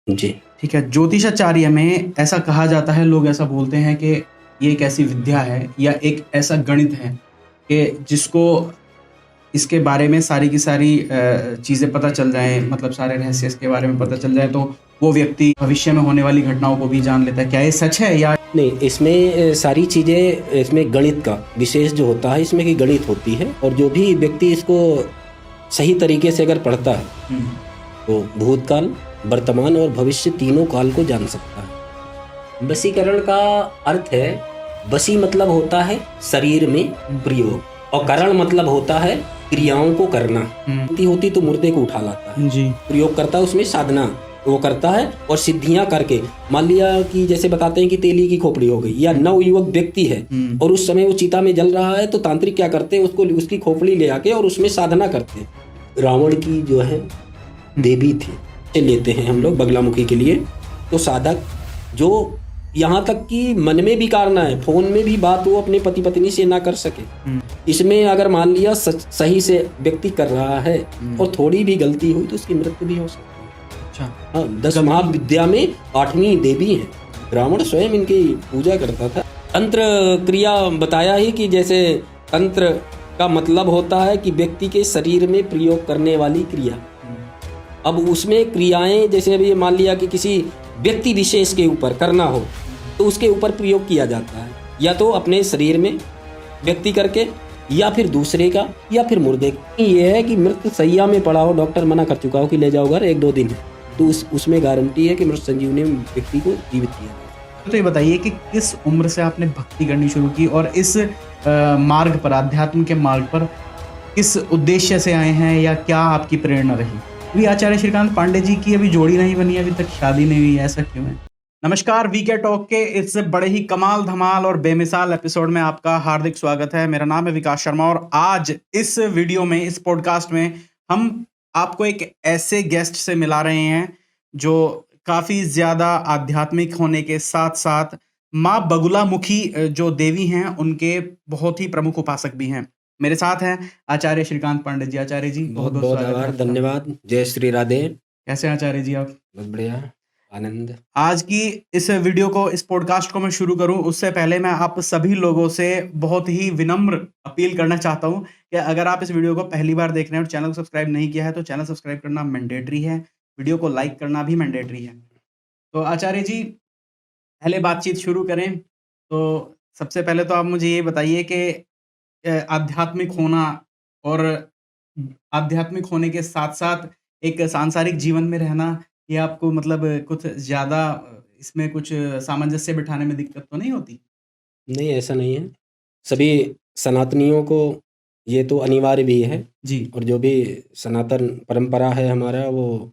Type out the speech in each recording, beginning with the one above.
जी। ठीक है, ज्योतिषाचार्य में ऐसा कहा जाता है, लोग ऐसा बोलते हैं कि ये एक ऐसी विद्या है या एक ऐसा गणित है कि जिसको इसके बारे में सारी की सारी चीज़ें पता चल जाएँ, मतलब सारे रहस्य इसके बारे में पता चल जाए तो वो व्यक्ति भविष्य में होने वाली घटनाओं को भी जान लेता है। क्या ये सच है या नहीं, इसमें सारी चीज़ें इसमें गणित का विशेष जो होता है इसमें कि गणित होती है और जो भी व्यक्ति इसको सही तरीके से अगर पढ़ता है हुँ, तो भूतकाल, वर्तमान और भविष्य तीनों काल को जान सकता है। वशीकरण का अर्थ है, वशी मतलब होता है शरीर में प्रयोग और करण मतलब होता है क्रियाओं को करना। होती तो मुर्दे को उठा लाता है, जी। प्रयोग करता है उसमें साधना वो करता है और सिद्धियां करके, मान लिया कि जैसे बताते हैं कि तेली की खोपड़ी हो गई या नवयुवक व्यक्ति है और उस समय वो चिता में जल रहा है तो तांत्रिक क्या करते हैं, उसको उसकी खोपड़ी ले आके और उसमें साधना करते हैं। रावण की जो है देवी थी, लेते हैं हम लोग बगलामुखी के लिए, तो साधक जो यहाँ तक कि मन में भी कारना है, फोन में भी बात वो अपने पति पत्नी से ना कर सके, इसमें अगर मान लिया सही से व्यक्ति कर रहा है और थोड़ी भी गलती हुई तो उसकी मृत्यु भी हो सकती है। अच्छा। हाँ, 10 महाविद्या में 8वीं देवी है। रावण स्वयं इनकी पूजा करता था। तंत्र क्रिया बताया ही कि जैसे तंत्र का मतलब होता है कि व्यक्ति के शरीर में प्रयोग करने वाली क्रिया। अब उसमें क्रियाएं जैसे अभी मान लिया कि किसी व्यक्ति विशेष के ऊपर करना हो तो उसके ऊपर प्रयोग किया जाता है, या तो अपने शरीर में व्यक्ति करके या फिर दूसरे का या फिर मुर्दे का। ये है कि मृत सैया में पड़ा हो, डॉक्टर मना कर चुका हो कि ले जाओ घर 1-2 दिन, तो उसमें गारंटी है कि मृत संजीवनी में व्यक्ति को जीवित किया जाए। तो ये बताइए कि किस उम्र से आपने भक्ति करनी शुरू की और इस मार्ग पर, अध्यात्म के मार्ग पर किस उद्देश्य से आए हैं या क्या आपकी प्रेरणा रही? अभी आचार्य श्रीकांत पांडे जी की अभी जोड़ी नहीं बनी है, अभी तक शादी नहीं हुई है, ऐसा क्यों है? नमस्कार, वीके टॉक के इस बड़े ही कमाल धमाल और बेमिसाल एपिसोड में आपका हार्दिक स्वागत है। मेरा नाम है विकास शर्मा और आज इस वीडियो में, इस पॉडकास्ट में हम आपको एक ऐसे गेस्ट से मिला रहे हैं जो काफ़ी ज़्यादा आध्यात्मिक होने के साथ-साथ माँ बगुलामुखी जो देवी हैं, उनके बहुत ही प्रमुख उपासक भी हैं। मेरे साथ हैं आचार्य श्रीकांत पांडे जी। आचार्य जी, बहुत बहुत-बहुत बहुत स्वागत है आभार, आपका। धन्यवाद। जय श्री राधे। कैसे हैं आचार्य जी आप? बहुत बढ़िया, आनंद। आज की इस वीडियो को, इस पॉडकास्ट को मैं शुरू करूं उससे पहले मैं आप सभी लोगों से बहुत ही विनम्र अपील करना चाहता हूं कि अगर आप इस वीडियो को पहली बार देख रहे हैं और चैनल को सब्सक्राइब नहीं किया है तो चैनल सब्सक्राइब करना मैंडेटरी है, वीडियो को लाइक करना भी मैंडेटरी है। तो आचार्य जी, पहले बातचीत शुरू करें तो सबसे पहले तो आप मुझे ये बताइए कि आध्यात्मिक होना और आध्यात्मिक होने के साथ-साथ एक सांसारिक जीवन में रहना, ये आपको मतलब कुछ ज़्यादा इसमें कुछ सामंजस्य बिठाने में दिक्कत तो नहीं होती? नहीं, ऐसा नहीं है। सभी सनातनियों को ये तो अनिवार्य भी है जी। और जो भी सनातन परंपरा है हमारा, वो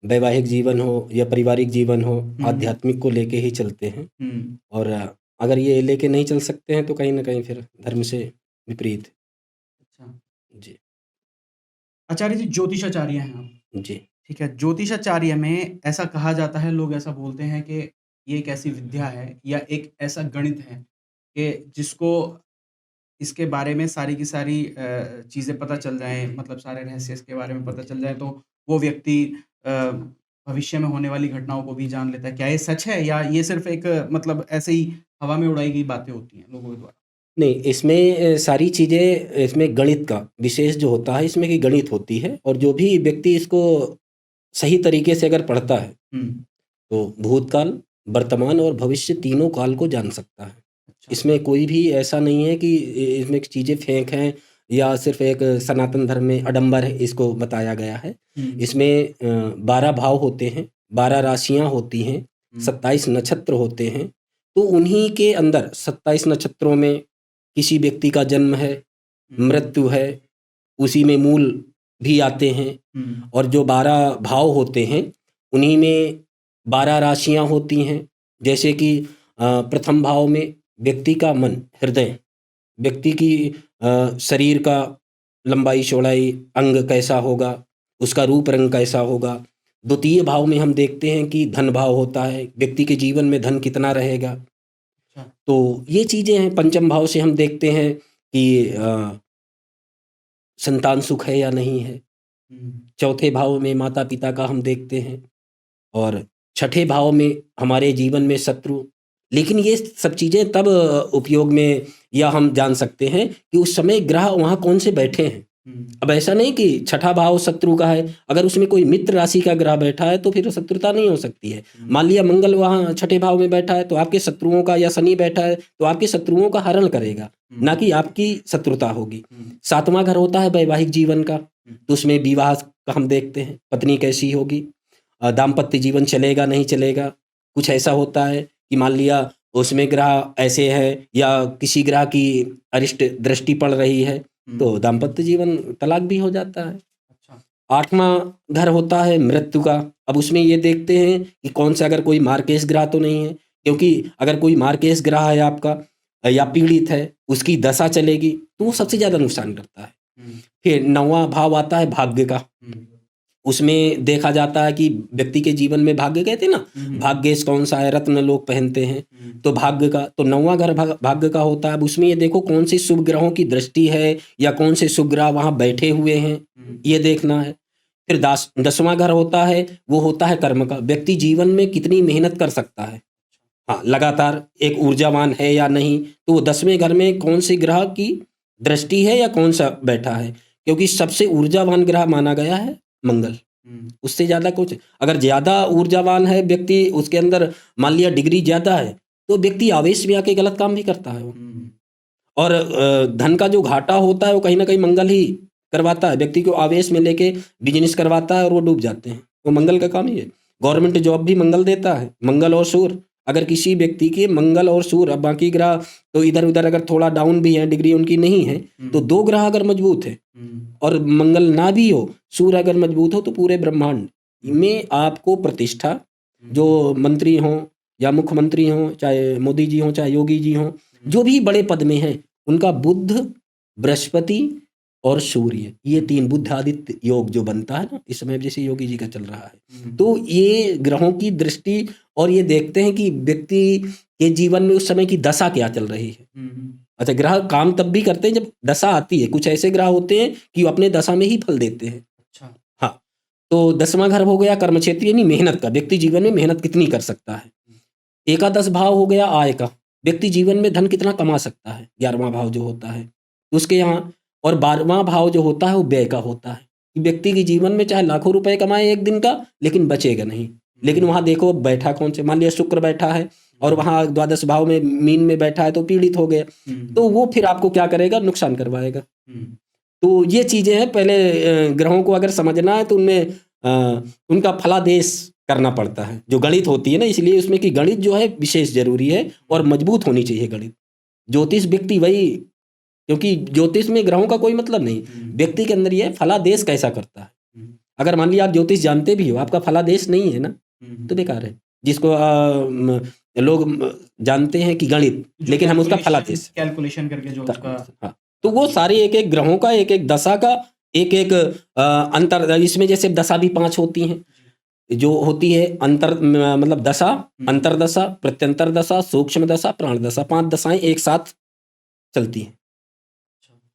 वैवाहिक जीवन हो या पारिवारिक जीवन हो, आध्यात्मिक को लेके ही चलते हैं। हुँ। और अगर ये लेके नहीं चल सकते हैं तो कहीं न कहीं फिर धर्म से विपरीत। अच्छा। जी, आचार्य जी, ज्योतिषाचार्य हैं आप, जी, ठीक है? ज्योतिषाचार्य में ऐसा कहा जाता है, लोग ऐसा बोलते हैं कि ये एक ऐसी विद्या है या एक ऐसा गणित है कि जिसको इसके बारे में सारी की सारी चीज़ें पता चल जाएँ, मतलब सारे रहस्य इसके बारे में पता चल जाए तो वो व्यक्ति अ, भविष्य में होने वाली घटनाओं को भी जान लेता है। क्या ये सच है या ये सिर्फ़ एक मतलब ऐसे ही हवा में उड़ाई गई बातें होती हैं लोगों के द्वारा? नहीं, इसमें सारी चीज़ें इसमें गणित का विशेष जो होता है इसमें कि गणित होती है और जो भी व्यक्ति इसको सही तरीके से अगर पढ़ता है हुँ। तो भूतकाल, वर्तमान और भविष्य तीनों काल को जान सकता है। अच्छा। इसमें कोई भी ऐसा नहीं है कि इसमें चीज़ें फेक हैं या सिर्फ़ एक सनातन धर्म में आडंबर है, इसको बताया गया है। हुँ। इसमें 12 भाव होते हैं, 12 राशियाँ होती हैं, हुँ। 27 नक्षत्र होते हैं। तो उन्हीं के अंदर 27 नक्षत्रों में किसी व्यक्ति का जन्म है, हुँ। मृत्यु है, उसी में मूल भी आते हैं हुँ। और जो 12 भाव होते हैं, उन्हीं में 12 राशियाँ होती हैं। जैसे कि प्रथम भाव में व्यक्ति का मन, हृदय, व्यक्ति की शरीर का लंबाई-चौड़ाई, अंग कैसा होगा, उसका रूप रंग कैसा होगा। द्वितीय भाव में हम देखते हैं कि धन भाव होता है, व्यक्ति के जीवन में धन कितना रहेगा। अच्छा। तो ये चीज़ें हैं। पंचम भाव से हम देखते हैं कि संतान सुख है या नहीं है। हुँ। चौथे भाव में माता-पिता का हम देखते हैं और छठे भाव में हमारे जीवन में शत्रु, लेकिन ये सब चीज़ें तब उपयोग में या हम जान सकते हैं कि उस समय ग्रह वहाँ कौन से बैठे हैं। अब ऐसा नहीं कि छठा भाव शत्रु का है, अगर उसमें कोई मित्र राशि का ग्रह बैठा है तो फिर शत्रुता नहीं हो सकती है। मान लिया मंगल वहाँ छठे भाव में बैठा है तो आपके शत्रुओं का, या शनि बैठा है तो आपके शत्रुओं का हरण करेगा, ना कि आपकी शत्रुता होगी। सातवां घर होता है वैवाहिक जीवन का, तो उसमें विवाह का हम देखते हैं, पत्नी कैसी होगी, दाम्पत्य जीवन चलेगा नहीं चलेगा। कुछ ऐसा होता है कि मान लिया उसमें ग्रह ऐसे है या किसी ग्रह की अरिष्ट दृष्टि पड़ रही है तो दाम्पत्य जीवन तलाक भी हो जाता है। आठवां घर होता है मृत्यु का। अब उसमें ये देखते हैं कि कौन सा, अगर कोई मार्केश ग्रह तो नहीं है, क्योंकि अगर कोई मार्केश ग्रह है आपका या पीड़ित है, उसकी दशा चलेगी तो वो सबसे ज्यादा नुकसान करता है। फिर नौवां भाव आता है भाग्य का। उसमें देखा जाता है कि व्यक्ति के जीवन में, भाग्य कहते हैं ना, भाग्येश कौन सा है, रत्न लोग पहनते हैं, तो भाग्य का तो नौवां घर भाग्य का होता है। अब उसमें ये देखो कौन से शुभ ग्रहों की दृष्टि है या कौन से शुभ ग्रह वहां बैठे हुए हैं, ये देखना है। फिर 10वां घर होता है, वो होता है कर्म का। व्यक्ति जीवन में कितनी मेहनत कर सकता है, हाँ, लगातार एक ऊर्जावान है या नहीं, तो वो 10वें घर में कौन से ग्रह की दृष्टि है या कौन सा बैठा है, क्योंकि सबसे ऊर्जावान ग्रह माना गया है मंगल। उससे ज्यादा कुछ, अगर ज्यादा ऊर्जावान है व्यक्ति, उसके अंदर मान लिया डिग्री ज्यादा है, तो व्यक्ति आवेश में आके गलत काम भी करता है वो। और धन का जो घाटा होता है वो कहीं ना कहीं मंगल ही करवाता है, व्यक्ति को आवेश में लेके बिजनेस करवाता है और वो डूब जाते हैं, वो मंगल का काम ही है। गवर्नमेंट जॉब भी मंगल देता है, मंगल और सूर्य। अगर किसी व्यक्ति के मंगल और सूर्य, अब बाकी ग्रह तो इधर उधर अगर थोड़ा डाउन भी है, डिग्री उनकी नहीं है, तो 2 ग्रह अगर मजबूत है और मंगल ना भी हो, सूर्य अगर मजबूत हो, तो पूरे ब्रह्मांड में आपको प्रतिष्ठा, जो मंत्री हों या मुख्यमंत्री हों, चाहे मोदी जी हों चाहे योगी जी हों, जो भी बड़े पद में हैं, उनका बुध, बृहस्पति और सूर्य, ये 3 बुध आदित्य योग जो बनता है ना इस समय, जैसे योगी जी का चल रहा है, तो ये ग्रहों की दृष्टि, और ये देखते हैं कि व्यक्ति के जीवन में उस समय की दशा क्या चल रही है। अच्छा, ग्रह काम तब भी करते हैं जब दशा आती है। कुछ ऐसे ग्रह होते हैं कि वो अपने दशा में ही फल देते हैं। अच्छा, हाँ, तो 10वां घर हो गया कर्म क्षेत्र, यानी मेहनत का, व्यक्ति जीवन में मेहनत कितनी कर सकता है। एकादश भाव हो गया आय का, व्यक्ति जीवन में धन कितना कमा सकता है, 11वां भाव जो होता है उसके यहाँ। और 12वां भाव जो होता है वो व्यय का होता है, कि व्यक्ति के जीवन में चाहे लाखों रुपए कमाए एक दिन का, लेकिन बचेगा नहीं। लेकिन वहां देखो बैठा कौन से, मान लिया शुक्र बैठा है और वहां द्वादश भाव में मीन में बैठा है, तो पीड़ित हो गया, तो वो फिर आपको क्या करेगा, नुकसान करवाएगा। तो ये चीजें हैं। पहले ग्रहों को अगर समझना है तो उनमें उनका फलादेश करना पड़ता है, जो गणित होती है ना, इसलिए उसमें कि गणित जो है विशेष जरूरी है और मजबूत होनी चाहिए गणित। ज्योतिष व्यक्ति वही, क्योंकि ज्योतिष में ग्रहों का कोई मतलब नहीं, व्यक्ति के अंदर ये फलादेश कैसा करता है। अगर मान लिया आप ज्योतिष जानते भी हो, आपका फलादेश नहीं है ना, तो बेकार है। जिसको लोग जानते हैं कि गणित, लेकिन हम उसका फलादेश कैलकुलेशन करके जो उसका, हाँ, तो वो सारे एक एक ग्रहों का, एक एक दशा का, एक एक अंतर, इसमें जैसे दशा भी 5 होती हैं, जो होती है अंतर मतलब दशा, अंतरदशा, प्रत्यंतर दशा, सूक्ष्म दशा, प्राण दशा, 5 दशाएं एक साथ चलती हैं।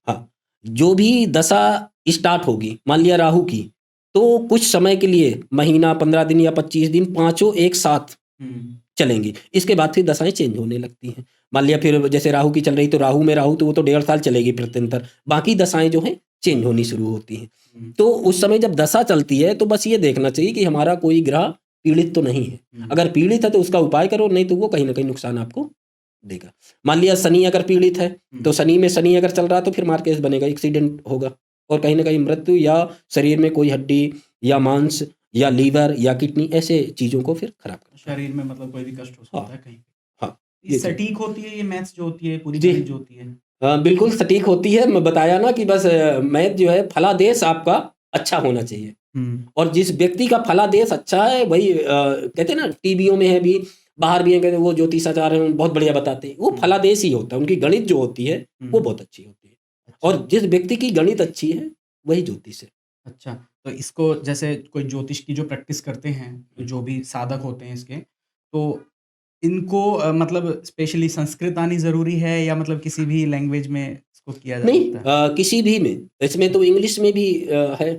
हाँ, जो भी दशा स्टार्ट होगी, मान लिया राहु की, तो कुछ समय के लिए, महीना, 15 दिन या 25 दिन, 5 एक साथ चलेंगी। इसके बाद फिर दशाएं चेंज होने लगती हैं। मान लिया फिर जैसे राहु की चल रही, तो राहु में राहु, तो वो तो 1.5 साल चलेगी प्रत्यंतर, बाकी दशाएं जो हैं चेंज होनी शुरू होती हैं। तो उस समय जब दशा चलती है तो बस ये देखना चाहिए कि हमारा कोई ग्रह पीड़ित तो नहीं है। अगर पीड़ित है तो उसका उपाय करो, नहीं तो वो कहीं ना कहीं नुकसान आपको देगा। मान लिया शनि अगर पीड़ित है, तो शनि में शनि अगर चल रहा है तो फिर मार्केस बनेगा, एक्सीडेंट होगा और कहीं ना कहीं मृत्यु, या शरीर में कोई हड्डी या मांस या लीवर या किडनी, ऐसे चीजों को फिर खराब कर, शरीर में मतलब कोई भी कष्ट हो सकता है कहीं। हाँ, ये सटीक होती है, ये मैथ्स जो होती है पूरी गणित जो होती है, बिल्कुल सटीक होती है। मैं बताया ना कि बस मैथ जो है, फलादेश आपका अच्छा होना चाहिए। और जिस व्यक्ति का फलादेश अच्छा है, वही कहते हैं ना, टीवीओं में है भी, बाहर भी है, कहते वो ज्योतिषाचार्य हैं, बहुत बढ़िया बताते हैं, वो फलादेश ही होता है। उनकी गणित जो होती है वो बहुत अच्छी होती है। और जिस व्यक्ति की गणित अच्छी है वही ज्योतिष है। अच्छा, तो इसको जैसे कोई ज्योतिष की जो प्रैक्टिस करते हैं, जो भी साधक होते हैं इसके, तो इनको मतलब स्पेशली संस्कृत आनी जरूरी है या मतलब किसी भी लैंग्वेज में इसको किया जा नहीं, सकता है? किसी भी में, इसमें तो इंग्लिश में भी है।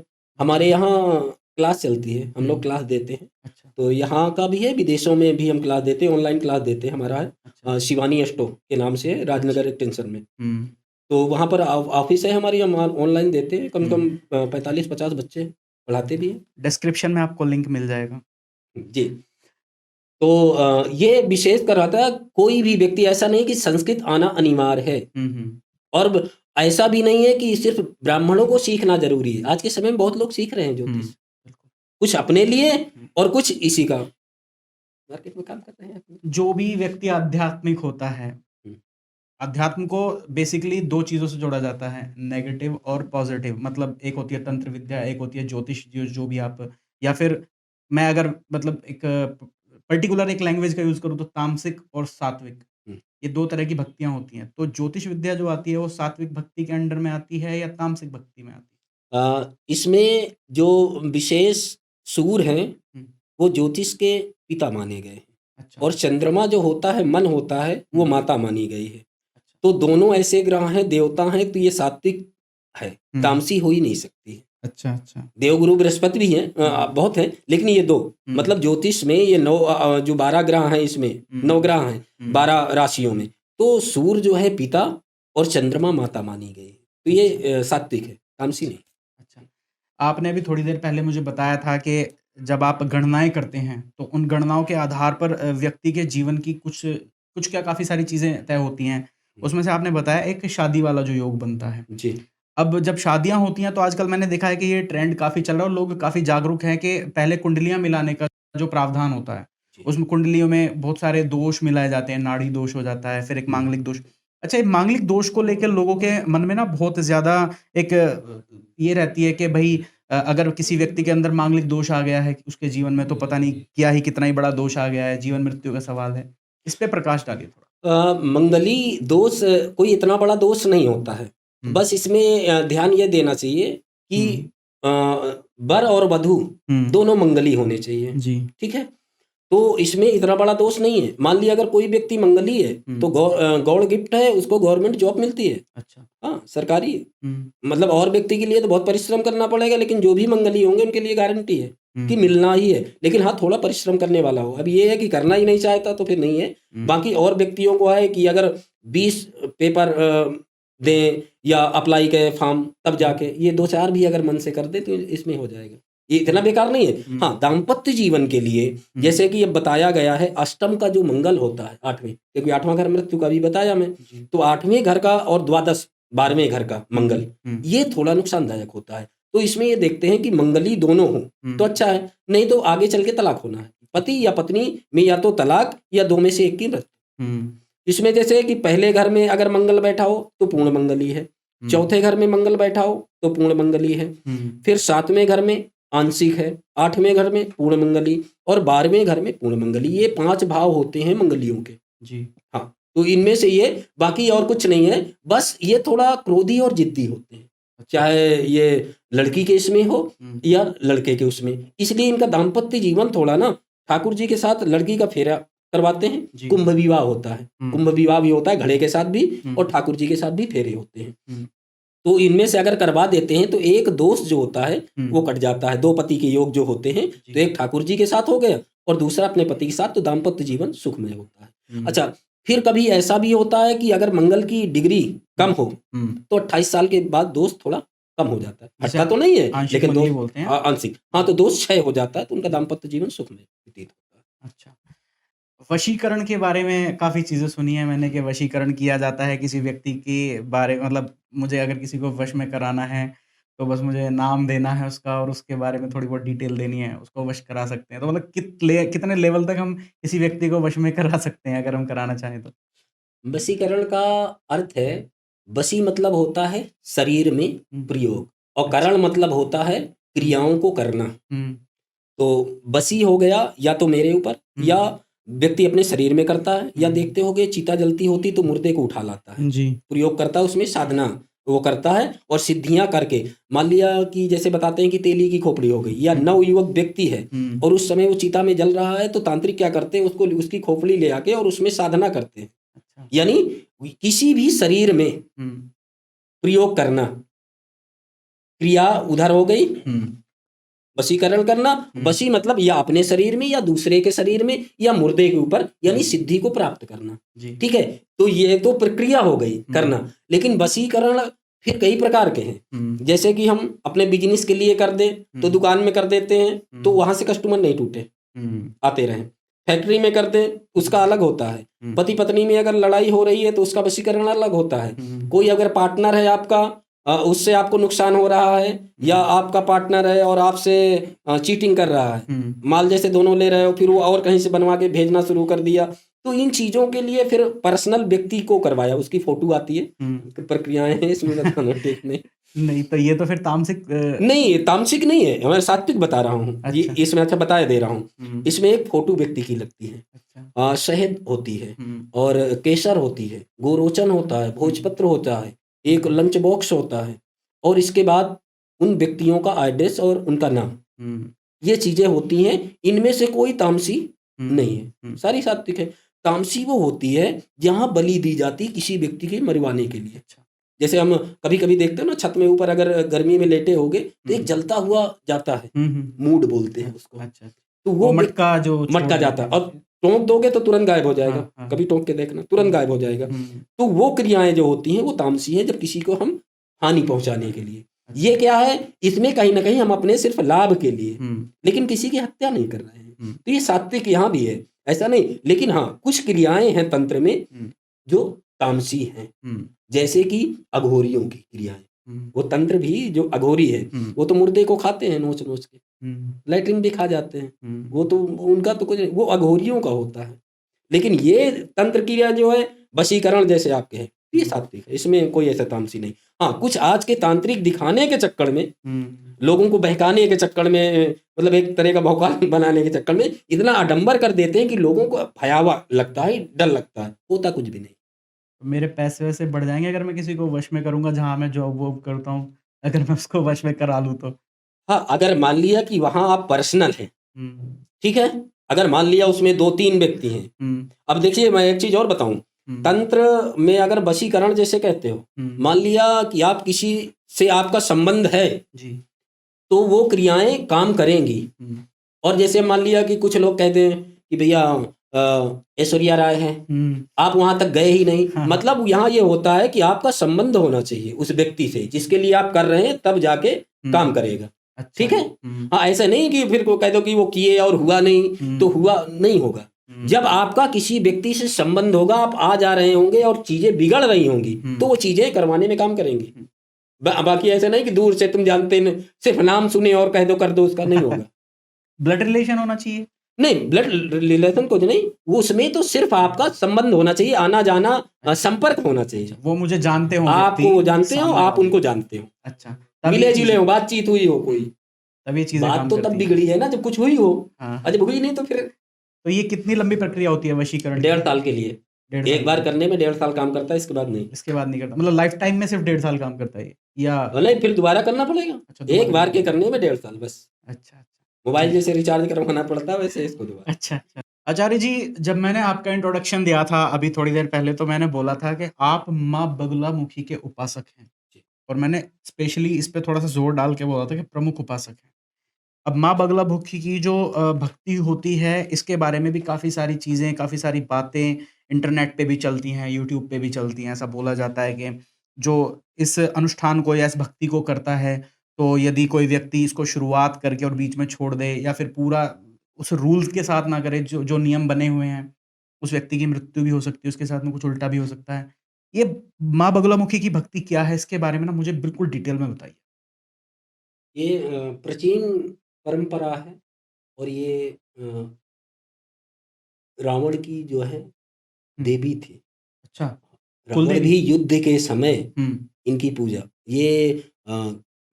हमारे यहाँ क्लास चलती है, हम लोग क्लास देते हैं। अच्छा तो यहाँ का भी है, विदेशों में भी हम क्लास देते हैं, ऑनलाइन क्लास देते हैं, हमारा है अच्छा शिवानी स्टो के नाम से है, राजनगर एक्सटेंशन में। हम्म तो वहाँ पर ऑफिस है हमारी, हम ऑनलाइन देते हैं, कम से हम्म। कम 45-50 बच्चे पढ़ाते भी हैं। डिस्क्रिप्शन में आपको लिंक मिल जाएगा। जी। तो ये विशेष कर रहा था, कोई भी व्यक्ति ऐसा नहीं कि संस्कृत आना अनिवार्य है, हम्म। और ऐसा भी नहीं है कि सिर्फ ब्राह्मणों को सीखना जरूरी है। आज के समय में बहुत लोग सीख रहे हैं ज्योतिष, बिल्कुल। कुछ अपने लिए और कुछ इसी का मार्केट में काम कर रहे हैं। जो भी व्यक्ति आध्यात्मिक होता है, हम्म। अध्यात्म को बेसिकली दो चीजों से जोड़ा जाता है, नेगेटिव और पॉजिटिव। मतलब एक होती है तंत्र विद्या, एक होती है ज्योतिष, जो भी आप, या फिर मैं अगर मतलब एक पर्टिकुलर एक लैंग्वेज का यूज करूँ तो तामसिक और सात्विक, हम्म। ये दो तरह की भक्तियां होती हैं। तो ज्योतिष विद्या जो आती है वो सात्विक भक्ति के अंडर में आती है या तामसिक भक्ति में आती इसमें जो विशेष सूर हैं, है? वो ज्योतिष के पिता माने गए हैं, अच्छा और चंद्रमा जो होता है, मन होता है, वो माता मानी गई है। अच्छा तो दोनों ऐसे ग्रह हैं, देवता हैं, तो ये सात्विक है, तामसी हो ही नहीं सकती है। अच्छा अच्छा देवगुरु बृहस्पति भी हैं, बहुत हैं, लेकिन ये दो, मतलब ज्योतिष में ये जो 12 ग्रह हैं, इसमें 9 ग्रह हैं 12 राशियों में, तो सूर्य जो है पिता और चंद्रमा माता मानी गई है। तो ये सात्विक है, तामसी नहीं। अच्छा। आपने अभी थोड़ी देर पहले मुझे बताया था कि जब आप गणनाएं करते हैं तो उन गणनाओं के आधार पर व्यक्ति के जीवन की कुछ कुछ क्या काफ़ी सारी चीज़ें तय होती हैं। उसमें से आपने बताया एक शादी वाला जो योग बनता है। जी। अब जब शादियां होती हैं तो आजकल मैंने देखा है कि ये ट्रेंड काफ़ी चल रहा है और लोग काफ़ी जागरूक हैं कि पहले कुंडलियां मिलाने का जो प्रावधान होता है, जी। उसमें कुंडलियों में बहुत सारे दोष मिलाए जाते हैं, नाड़ी दोष हो जाता है, फिर एक मांगलिक दोष। अच्छा, ये मांगलिक दोष को लेकर लोगों के मन में ना बहुत ज़्यादा एक ये रहती है कि भाई अगर किसी व्यक्ति के अंदर मांगलिक दोष आ गया है उसके जीवन में, तो पता नहीं क्या ही कितना ही बड़ा दोष आ गया है, जीवन मृत्यु का सवाल है। इस पे प्रकाश डालिए थोड़ा। मंगली दोष कोई इतना बड़ा दोष नहीं होता है। हुँ। बस इसमें ध्यान ये देना चाहिए कि अ, वर और वधू दोनों मंगली होने चाहिए। जी। ठीक है? तो इसमें इतना बड़ा दोष नहीं है। मान लिया अगर कोई व्यक्ति मंगली है, तो गॉड गिफ्ट है, उसको गवर्नमेंट जॉब मिलती है। अच्छा। हाँ, सरकारी। मतलब और व्यक्ति के लिए तो बहुत परिश्रम करना पड़ेगा, लेकिन जो भी मंगली होंगे उनके लिए गारंटी है कि मिलना ही है। लेकिन हाँ, थोड़ा परिश्रम करने वाला हो। अब ये है कि करना ही नहीं चाहता तो फिर नहीं है। बाकी और व्यक्तियों को है कि अगर 20 पेपर दें या अप्लाई के फॉर्म, तब जाके ये 2-4 भी अगर मन से कर दे तो इसमें हो जाएगा। ये इतना बेकार नहीं है। हाँ, दाम्पत्य जीवन के लिए जैसे कि अब बताया गया है, अष्टम का जो मंगल होता है 8वें, क्योंकि 8वां घर मृत्यु का भी बताया मैं, तो 8वें घर का और द्वादश 12वें घर का मंगल, ये थोड़ा नुकसानदायक होता है। तो इसमें ये देखते हैं कि मंगली दोनों हो तो अच्छा है, नहीं तो आगे चल के तलाक होना है। पति या पत्नी में या तो तलाक या दो में से एक की मृत्यु। इसमें जैसे कि पहले घर में अगर मंगल बैठा हो तो पूर्ण मंगली है, चौथे घर में मंगल बैठा हो तो पूर्ण मंगली है, फिर 7वें घर में आंशिक है, 8वें घर में पूर्ण मंगली और 12वें घर में पूर्ण मंगली। ये 5 भाव होते हैं मंगलियों के। जी। हाँ, तो इनमें से ये, बाकी और कुछ नहीं है। बस ये थोड़ा क्रोधी और जिद्दी होते हैं, चाहे ये लड़की के इसमें हो या लड़के के उसमें। इसलिए इनका दाम्पत्य जीवन थोड़ा ना, ठाकुर जी के साथ लड़की का फेरा करवाते हैं, कुंभ विवाह होता है, कुंभ विवाह भी होता है घड़े के साथ भी, और ठाकुर जी के साथ भी फेरे होते हैं। तो इनमें से अगर करवा देते हैं तो एक दोष जो होता है वो कट जाता है। 2 पति के योग जो होते हैं, तो एक ठाकुर जी के साथ हो गया और दूसरा अपने पति के साथ, तो दाम्पत्य जीवन सुखमय होता है। अच्छा, फिर कभी ऐसा भी होता है कि अगर मंगल की डिग्री कम हो तो 28 साल के बाद दोष थोड़ा कम हो जाता है। हटता तो नहीं है, लेकिन दोष बोलते हैं। आंशिक, हाँ, तो दोष क्षय हो जाता है, तो उनका दाम्पत्य जीवन सुखमय व्यतीत होता है। अच्छा, वशीकरण के बारे में काफ़ी चीज़ें सुनी है मैंने कि वशीकरण किया जाता है किसी व्यक्ति के बारे, मतलब मुझे अगर किसी को वश में कराना है तो बस मुझे नाम देना है उसका और उसके बारे में थोड़ी बहुत डिटेल देनी है, उसको वश करा सकते हैं। तो मतलब कितने लेवल तक हम किसी व्यक्ति को वश में करा सकते हैं अगर हम कराना चाहें तो? वशीकरण का अर्थ है, वशी मतलब होता है शरीर में प्रयोग, और करण मतलब होता है क्रियाओं को करना। तो वशी हो गया या तो मेरे ऊपर, या व्यक्ति अपने शरीर में करता है, या देखते होगे चिता जलती होती तो मुर्दे को उठा लाता है, जी। प्रयोग करता है, उसमें साधना वो करता है और सिद्धियां करके। मान लिया कि जैसे बताते हैं कि तेली की खोपड़ी हो गई, या नवयुवक व्यक्ति है और उस समय वो चिता में जल रहा है, तो तांत्रिक क्या करते हैं, उसको उसकी खोपड़ी ले आके और उसमें साधना करते हैं। अच्छा। यानी किसी भी शरीर में प्रयोग करना, क्रिया उधर हो गई, वशीकरण करना, वशी मतलब या अपने शरीर में या दूसरे के शरीर में या मुर्दे के ऊपर, यानी सिद्धि को प्राप्त करना। जी। ठीक है, तो ये तो प्रक्रिया हो गई करना, लेकिन वशीकरण फिर कई प्रकार के हैं। जैसे कि हम अपने बिजनेस के लिए कर दे तो दुकान में कर देते हैं, तो वहां से कस्टमर नहीं टूटे, आते रहे। फैक्ट्री में कर दे उसका अलग होता है। पति पत्नी में अगर लड़ाई हो रही है तो उसका वशीकरण अलग होता है। कोई अगर पार्टनर है आपका, उससे आपको नुकसान हो रहा है, या आपका पार्टनर है और आपसे चीटिंग कर रहा है, माल जैसे दोनों ले रहे हो, फिर वो और कहीं से बनवा के भेजना शुरू कर दिया, तो इन चीजों के लिए फिर पर्सनल व्यक्ति को करवाया, उसकी फोटो आती है, प्रक्रियाएं हैं इसमें बताना ठीक नहीं। नहीं तो ये तो फिर तामसिक नहीं, तामसिक नहीं है, मैं सात्विक बता रहा हूँ। अच्छा। ये इसमें अच्छा बताया दे रहा हूँ। इसमें एक फोटो व्यक्ति की लगती है, अच्छा। शहद होती है और केसर होती है, गोरोचन होता है, भोजपत्र होता है, एक लंच बॉक्स होता है, और इसके बाद उन व्यक्तियों का एड्रेस और उनका नाम, ये चीजें होती हैं। इनमें से कोई तामसी नहीं है, सारी सात्विक है। तामसी वो होती है जहाँ बलि दी जाती किसी व्यक्ति के मरवाने के लिए। जैसे हम कभी कभी देखते हैं ना, छत में ऊपर अगर गर्मी में लेटे होगे तो एक जलता हुआ जाता है, मूड बोलते हैं उसको। अच्छा। तो वो मटका जो मटका जाता है, और टोंक दोगे तो तुरंत गायब हो जाएगा। हाँ। कभी टोंक के देखना, तुरंत गायब हो जाएगा। तो वो क्रियाएं जो होती हैं वो तामसी है, जब किसी को हम हानि पहुंचाने के लिए। ये क्या है, इसमें कहीं ना कहीं हम अपने सिर्फ लाभ के लिए, लेकिन किसी की हत्या नहीं कर रहे हैं। तो ये सात्विक यहाँ भी है, ऐसा नहीं। लेकिन हाँ, कुछ क्रियाएं हैं तंत्र में जो तामसी हैं, जैसे कि अघोरियों की क्रियाएं। वो तंत्र भी जो अघोरी है वो तो मुर्दे को खाते हैं नोच नोच के, लैट्रिन भी खा जाते हैं, वो तो उनका तो कुछ, वो अघोरियों का होता है। लेकिन ये तंत्र क्रिया जो है वशीकरण जैसे आपके है, ये सात्विक है, इसमें कोई ऐसा तामसी नहीं। हाँ, कुछ आज के तांत्रिक दिखाने के चक्कर में, लोगों को बहकाने के चक्कर में, मतलब एक तरह का भौकाल बनाने के चक्कर में इतना आडंबर कर देते हैं कि लोगों को भयावह लगता है, डर लगता है, होता कुछ भी नहीं। मेरे पैसे वैसे बढ़ जाएंगे अगर मैं किसी को वश में करूंगा, जहां मैं जॉब वॉब करता हूँ, अगर मैं उसको वश में करा लूँ तो। हाँ, अगर मान लिया कि वहां आप पर्सनल हैं, ठीक है, अगर मान लिया उसमें 2-3 व्यक्ति हैं। अब देखिए, मैं एक चीज और बताऊं, तंत्र में अगर वशीकरण जैसे कहते हो, मान लिया कि आप किसी से आपका संबंध है जी, तो वो क्रियाएं काम करेंगी। और जैसे मान लिया कि कुछ लोग कहते हैं कि भैया ऐश्वर्या राय है, आप वहां तक गए ही नहीं। हाँ। मतलब यहाँ ये होता है कि आपका संबंध होना चाहिए उस व्यक्ति से जिसके लिए आप कर रहे हैं, तब जाके काम करेगा। अच्छा। ठीक है। हाँ, ऐसा नहीं कि फिर को कह दो कि वो किए और हुआ नहीं, तो हुआ नहीं होगा। जब आपका किसी व्यक्ति से संबंध होगा, आप आ जा रहे होंगे और चीजें बिगड़ रही होंगी, तो वो चीजें करवाने में काम करेंगी। बाकी ऐसा नहीं कि दूर से तुम जानते नहीं, सिर्फ नाम सुने और कह दो कर दो, उसका नहीं होगा। ब्लड रिलेशन होना चाहिए? नहीं, ब्लड रिलेशन कुछ नहीं, वो उसमें तो सिर्फ आपका संबंध होना चाहिए, आना जाना, संपर्क होना चाहिए। वो मुझे जानते हो, आपको जानते हो, आप उनको जानते हो, अच्छा, मिले जुले हो, बातचीत हुई हो कोई, तब ये चीजें बात तो तब बिगड़ी है ना जब कुछ हुई हो। हाँ। जब हुई नहीं तो फिर। तो ये कितनी लंबी प्रक्रिया होती है वशीकरण? 1.5 साल के लिए, एक बार करने में 1.5 साल काम करता है, इसके बाद नहीं। इसके बाद नहीं करता, मतलब लाइफ टाइम में सिर्फ 1.5 साल काम करता है या नहीं, फिर दोबारा करना पड़ेगा। अच्छा, एक बार के करने में 1.5 साल बस। अच्छा, मोबाइल जैसे रिचार्ज करवाना पड़ता है वैसे इसको दोबारा। अच्छा। आचार्य जी, जब मैंने आपका इंट्रोडक्शन दिया था अभी थोड़ी देर पहले, तो मैंने बोला था कि आप माँ बगलामुखी के उपासक हैं, और मैंने स्पेशली इस पे थोड़ा सा जोर डाल के बोला था कि प्रमुख उपासक हैं। अब माँ बगलामुखी की जो भक्ति होती है, इसके बारे में भी काफ़ी सारी चीज़ें, काफ़ी सारी बातें इंटरनेट पे भी चलती हैं, यूट्यूब पे भी चलती हैं। ऐसा बोला जाता है कि जो इस अनुष्ठान को या इस भक्ति को करता है, तो यदि कोई व्यक्ति इसको शुरुआत करके और बीच में छोड़ दे, या फिर पूरा उस रूल्स के साथ ना करे, जो जो नियम बने हुए हैं, उस व्यक्ति की मृत्यु भी हो सकती है, उसके साथ में कुछ उल्टा भी हो सकता है। ये माँ बगलामुखी की भक्ति क्या है, इसके बारे में ना मुझे बिल्कुल डिटेल में बताइए। ये प्राचीन परंपरा है, और ये रावण की जो है देवी थी। अच्छा, रावण कुलदेवी? भी युद्ध के समय हुँ, इनकी पूजा, ये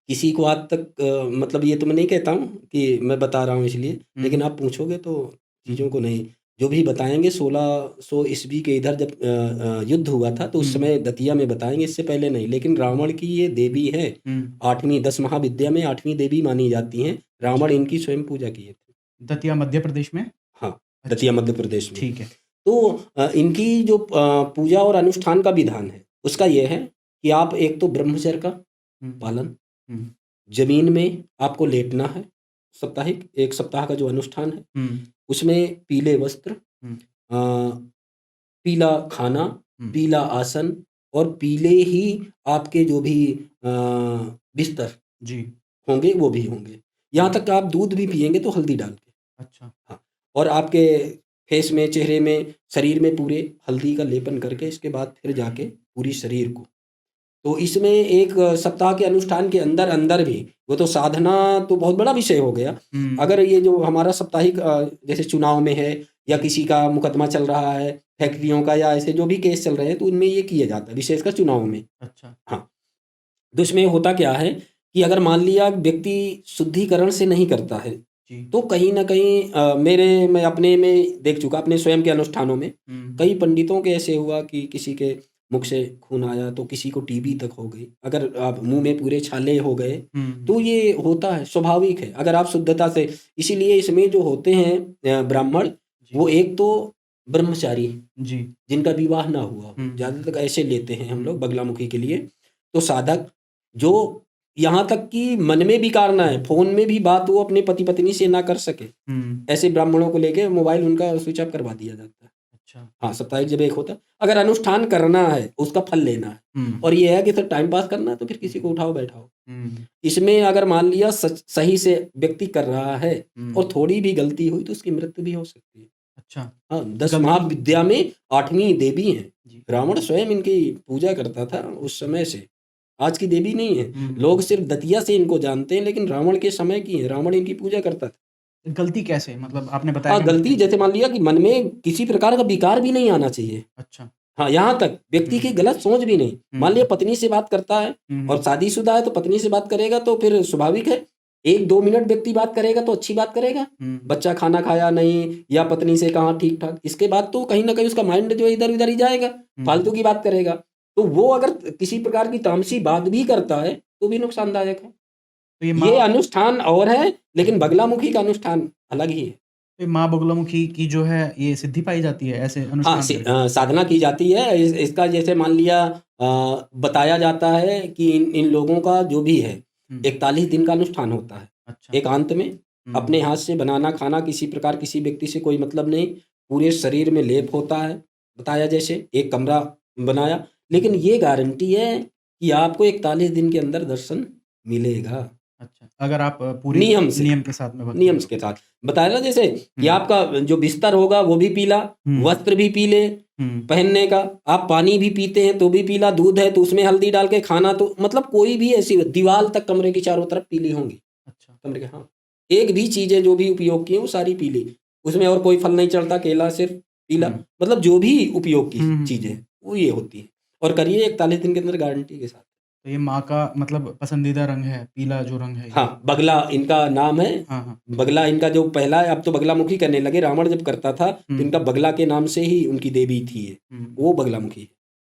किसी को आज तक मतलब ये तो मैं नहीं कहता हूँ कि मैं बता रहा हूँ इसलिए, लेकिन आप पूछोगे तो चीज़ों को नहीं, जो भी बताएंगे 1600 ईस्वी के इधर जब युद्ध हुआ था तो उस समय दतिया में बताएंगे, इससे पहले नहीं। लेकिन रावण की ये देवी है, 8वीं 10 महाविद्या में 8वीं देवी मानी जाती हैं। रावण इनकी स्वयं पूजा किए थे। दतिया मध्य प्रदेश में? हाँ, दतिया मध्य प्रदेश में। ठीक है। तो इनकी जो पूजा और अनुष्ठान का विधान है, उसका ये है कि आप एक तो ब्रह्मचर्य का पालन, जमीन में आपको लेटना है, साप्ताहिक एक सप्ताह का जो अनुष्ठान है हम्म उसमें पीले वस्त्र, हम्म अ, पीला खाना, हम्म, पीला आसन और पीले ही आपके जो भी बिस्तर जी होंगे वो भी होंगे। यहाँ तक कि आप दूध भी पिएँगे तो हल्दी डाल के। अच्छा हाँ, और आपके फेस में, चेहरे में, शरीर में पूरे हल्दी का लेपन करके इसके बाद फिर जाके पूरी शरीर को। तो इसमें एक सप्ताह के अनुष्ठान के अंदर-अंदर भी वो तो साधना तो बहुत बड़ा विषय हो गया। हम्म अगर ये जो हमारा साप्ताहिक जैसे चुनाव में है या किसी का मुकदमा चल रहा है, फैक्ट्रियों का या ऐसे जो भी केस चल रहे हैं तो उनमें ये किया जाता है, विशेषकर चुनाव में। अच्छा हाँ, तो इसमें होता क्या है कि अगर मान लिया व्यक्ति शुद्धिकरण से नहीं करता है, जी तो कहीं न कहीं मैं अपने में देख चुका, अपने स्वयं के अनुष्ठानों में, हम्म कई पंडितों के ऐसे हुआ कि किसी के मुख से खून आया, तो किसी को टीबी तक हो गई। अगर आप मुँह में पूरे छाले हो गए, हम्म तो ये होता है, स्वाभाविक है। अगर आप शुद्धता से इसीलिए इसमें जो होते हैं ब्राह्मण, जी वो एक तो ब्रह्मचारी, जी जिनका विवाह ना हुआ हो, हम्म ज़्यादातर ऐसे लेते हैं हम लोग बगलामुखी के लिए। तो साधक जो यहाँ तक कि मन में विकार ना है, फ़ोन में भी बात वो अपने पति-पत्नी से ना कर सके, हम्म ऐसे ब्राह्मणों को लेके मोबाइल उनका स्विच ऑफ करवा दिया जाता है। अच्छा हाँ, साप्ताहिक जब एक होता है, अगर अनुष्ठान करना है, उसका फल लेना है हम्म और ये है कि सिर्फ टाइम पास करना है, तो फिर किसी को उठाओ बैठाओ। हम्म इसमें अगर मान लिया सही से व्यक्ति कर रहा है हम्म और थोड़ी भी गलती हुई तो उसकी मृत्यु भी हो सकती है। अच्छा हाँ, 10 गलती महाविद्या में 8वीं देवी हैं। जी रावण स्वयं इनकी पूजा करता था उस समय से। आज की देवी नहीं है। हम्म लोग सिर्फ दतिया से इनको जानते हैं, लेकिन रावण के समय की है। रावण इनकी पूजा करता था। गलती कैसे मतलब आपने बताया हाँ, कि गलती जैसे मान लिया कि मन में किसी प्रकार का विकार भी नहीं आना चाहिए। अच्छा हाँ, यहाँ तक व्यक्ति की गलत सोच भी नहीं। मान लिया पत्नी से बात करता है और शादीशुदा है तो पत्नी से बात करेगा तो फिर स्वाभाविक है 1-2 मिनट व्यक्ति बात करेगा तो अच्छी बात करेगा। बच्चा खाना खाया नहीं या पत्नी से कहा ठीक-ठाक, इसके बाद तो कहीं न कहीं उसका माइंड जो है इधर-उधर ही जाएगा, फालतू की बात करेगा। तो वो अगर किसी प्रकार की तामसी बात भी करता है तो भी नुकसानदायक है। तो ये ये अनुष्ठान और है, लेकिन बगलामुखी का अनुष्ठान अलग ही है। माँ बगलामुखी की जो है ये सिद्धि पाई जाती है ऐसे हाँ, अनुष्ठान करके? साधना की जाती है। इसका जैसे मान लिया बताया जाता है कि इन लोगों का जो भी है, हुँ, 41 दिन का अनुष्ठान होता है। अच्छा। एकांत में, अपने हाथ से बनाना खाना, किसी प्रकार किसी व्यक्ति से कोई मतलब नहीं, पूरे शरीर में लेप होता है। बताया जैसे एक कमरा बनाया, लेकिन ये गारंटी है कि आपको 41 दिन के अंदर दर्शन मिलेगा। अच्छा, अगर आप पूरी नियम से। नियम के साथ में भक्ति नियम करते के साथ। बताया ना जैसे कि हुँ, आपका जो बिस्तर होगा वो भी पीला, हुँ, वस्त्र भी पीले हुँ, पहनने का, आप पानी भी पीते हैं तो भी पीला, दूध है तो उसमें हल्दी डाल के खाना, तो मतलब कोई भी ऐसी दीवार तक कमरे की चारों तरफ पीली होंगी। अच्छा, कमरे के, हाँ। एक भी चीज़ें जो भी उपयोग की हैं वो सारी पीली। उसमें और कोई फल नहीं चढ़ता, केला सिर्फ़ पीला। हुँ, मतलब जो भी उपयोग की हुँ, चीज़ें वो ये होती हैं और करिए 41 दिन के अंदर गारंटी के साथ। तो ये माँ का मतलब पसंदीदा रंग है, पीला जो रंग है ये। हाँ, बगला इनका नाम है। हाँ, हाँ, बगला इनका जो पहला है, अब तो बगलामुखी करने लगे। रावण जब करता था तो हुँ, इनका बगला के नाम से ही उनकी देवी थी ये। हुँ। वो बगलामुखी है।